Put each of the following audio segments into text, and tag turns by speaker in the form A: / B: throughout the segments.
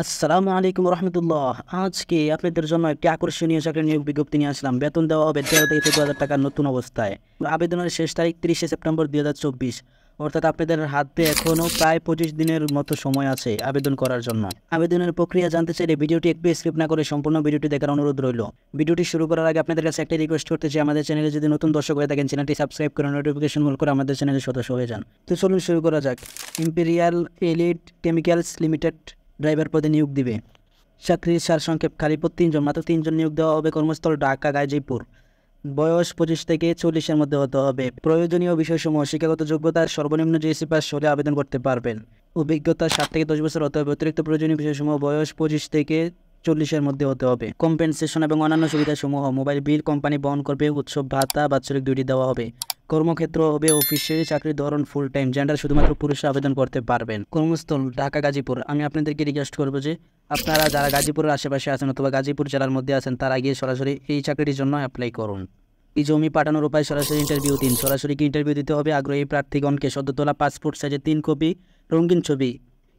A: আসসালামু আলাইকুম রহমতুল্লাহ। আজকে আপনাদের জন্য একটি আকর্ষণীয় চাকরি নিয়োগ বিজ্ঞপ্তি নিয়ে আসলাম। বেতন দেওয়া হবে 13 থেকে 14,000 টাকার নতুন অবস্থায়। আবেদনের শেষ তারিখ 30শে সেপ্টেম্বর 2024, অর্থাৎ আপনাদের হাতে এখনও প্রায় 25 দিনের মতো সময় আছে আবেদন করার জন্য। আবেদনের প্রক্রিয়া জানতে চাইলে ভিডিওটি একটু স্কিপ না করে সম্পূর্ণ ভিডিওটি দেখার অনুরোধ রইল। ভিডিওটি শুরু করার আগে আপনাদের কাছে একটা রিকোয়েস্ট করতে চাই, আমাদের চ্যানেলে যদি নতুন দর্শক হয়ে থাকেন চ্যানেলটি সাবস্ক্রাইব করে নোটিফিকেশন অল করে আমাদের চ্যানেলের সদস্য হয়ে যান। তো চলুন শুরু করা যাক। Imperial elite chemicals limited driver পদে নিয়োগ দিবে। চাকরির সারসংক্ষেপ: খালি পদ 3 জন, মাত্র 3 জন নিয়োগ দেওয়া হবে। কর্মস্থল ঢাকা গাজীপুর। বয়স 25 থেকে 40-এর মধ্যে হতে হবে। প্রয়োজনীয় বিষয়সমূহ: শিক্ষাগত যোগ্যতা সর্বনিম্ন JSC পাস হলে আবেদন করতে পারবেন। অভিজ্ঞতা 7 থেকে 10 বছর হতে হবে। অতিরিক্ত প্রয়োজনীয় বিষয়সমূহ: বয়স 25 থেকে 40-এর মধ্যে হতে হবে। কম্পেনসেশন এবং অন্যান্য সুবিধাসমূহ: মোবাইল বিল কোম্পানি বহন করবে। উৎসব ভাতা বাৎসরিক 2টি দেওয়া হবে। কর্মক্ষেত্র হবে অফিসে। চাকরির ধরন ফুল টাইম। জেন্ডার শুধুমাত্র পুরুষরা আবেদন করতে পারবেন। কর্মস্থল ঢাকা গাজীপুর। আমি আপনাদেরকে রিকোয়েস্ট করবো যে আপনারা যারা গাজীপুরের আশেপাশে আছেন অথবা গাজীপুর জেলার মধ্যে আছেন তারা গিয়ে সরাসরি এই চাকরিটির জন্য অ্যাপ্লাই করুন। এই জমি পাঠানোর উপায়: সরাসরি ইন্টারভিউ দিন। সরাসরি কি ইন্টারভিউ দিতে হবে? আগ্রহী প্রার্থীগণকে সদ্য তোলা পাসপোর্ট সাইজের 3 কপি রঙিন ছবি,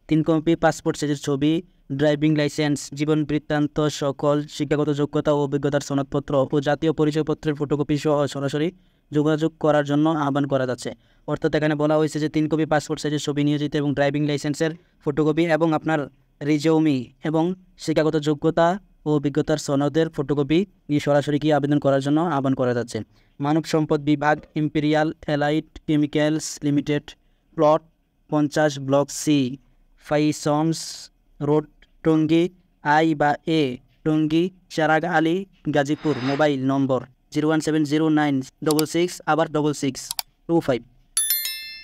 A: 3 কপি পাসপোর্ট সাইজের ছবি, ড্রাইভিং লাইসেন্স, জীবন বৃত্তান্ত, সকল শিক্ষাগত যোগ্যতা ও অভিজ্ঞতার সনদপত্র ও জাতীয় পরিচয়পত্রের ফটোকপি সহ সরাসরি যোগাযোগ করার জন্য আহ্বান করা যাচ্ছে। অর্থাৎ এখানে বলা হয়েছে যে 3 কপি পাসপোর্ট সাইজের ছবি নিয়ে যেতে এবং ড্রাইভিং লাইসেন্সের ফটোকপি এবং আপনার রিজিউমি এবং শিক্ষাগত যোগ্যতা ও অভিজ্ঞতার সনদের ফটোকপি নিয়ে সরাসরি গিয়ে আবেদন করার জন্য আহ্বান করা যাচ্ছে। মানব সম্পদ বিভাগ, imperial allied chemicals limited, plot 50 block C, Fisons road, Tongi I/A, Tongi, Charag Ali, Gazipur. Mobile number 0170966 আবার 6625।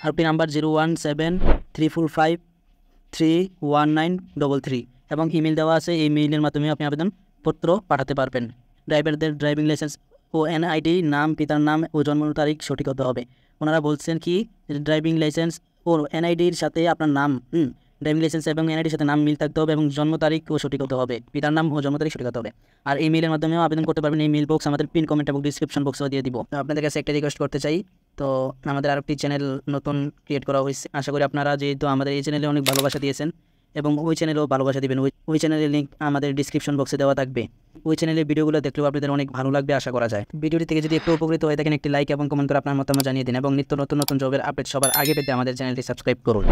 A: আরপি নাম্বার 01734531933 এবং ইমেল দেওয়া আছে। এই মেইলের মাধ্যমে আপনি আবেদনপত্র পাঠাতে পারবেন। ড্রাইভারদের ড্রাইভিং লাইসেন্স ও NID, নাম, পিতার নাম ও জন্ম তারিখ সঠিক হতে হবে। ওনারা বলছেন কি ড্রাইভিং লাইসেন্স ও NIDর সাথে আপনার নাম, ড্রাইভিং লাইসেন্স এবং NIDর সাথে নাম মিল থাকতে হবে এবং জন্ম তারিখও সঠিক হতে হবে। পিতার নাম ও জন্ম তারিখ সঠিক হতে হবে। আর এই মেইলের মাধ্যমেও আবেদন করতে পারবেন। এই মেইল বক্স আমাদের পিন কমেন্ট এবং ডিসক্রিপশন বক্সেও দিয়ে দিব। আপনাদের কাছে একটা রিকোয়েস্ট করতে চাই, তো আমাদের আরেকটি চ্যানেল নতুন ক্রিয়েট করা হয়েছে। আশা করি আপনারা যেহেতু আমাদের এই চ্যানেলে অনেক ভালোবাসা দিয়েছেন এবং ওই চ্যানেলেও ভালোবাসা দিবেন। ওই চ্যানেলের লিঙ্ক আমাদের ডিসক্রিপশন বক্সে দেওয়া থাকবে। ওই চ্যানেলের ভিডিওগুলো দেখলেও আপনাদের অনেক ভালো লাগবে আশা করা যায়। ভিডিওটি থেকে যদি একটু উপকৃত হয়ে থাকেন একটি লাইক এবং কমেন্ট করে আপনার মতামত জানিয়ে দিন এবং নিত্য নতুন জবের আপডেট সবার আগে পেতে আমাদের চ্যানেলটি সাবস্ক্রাইব করুন।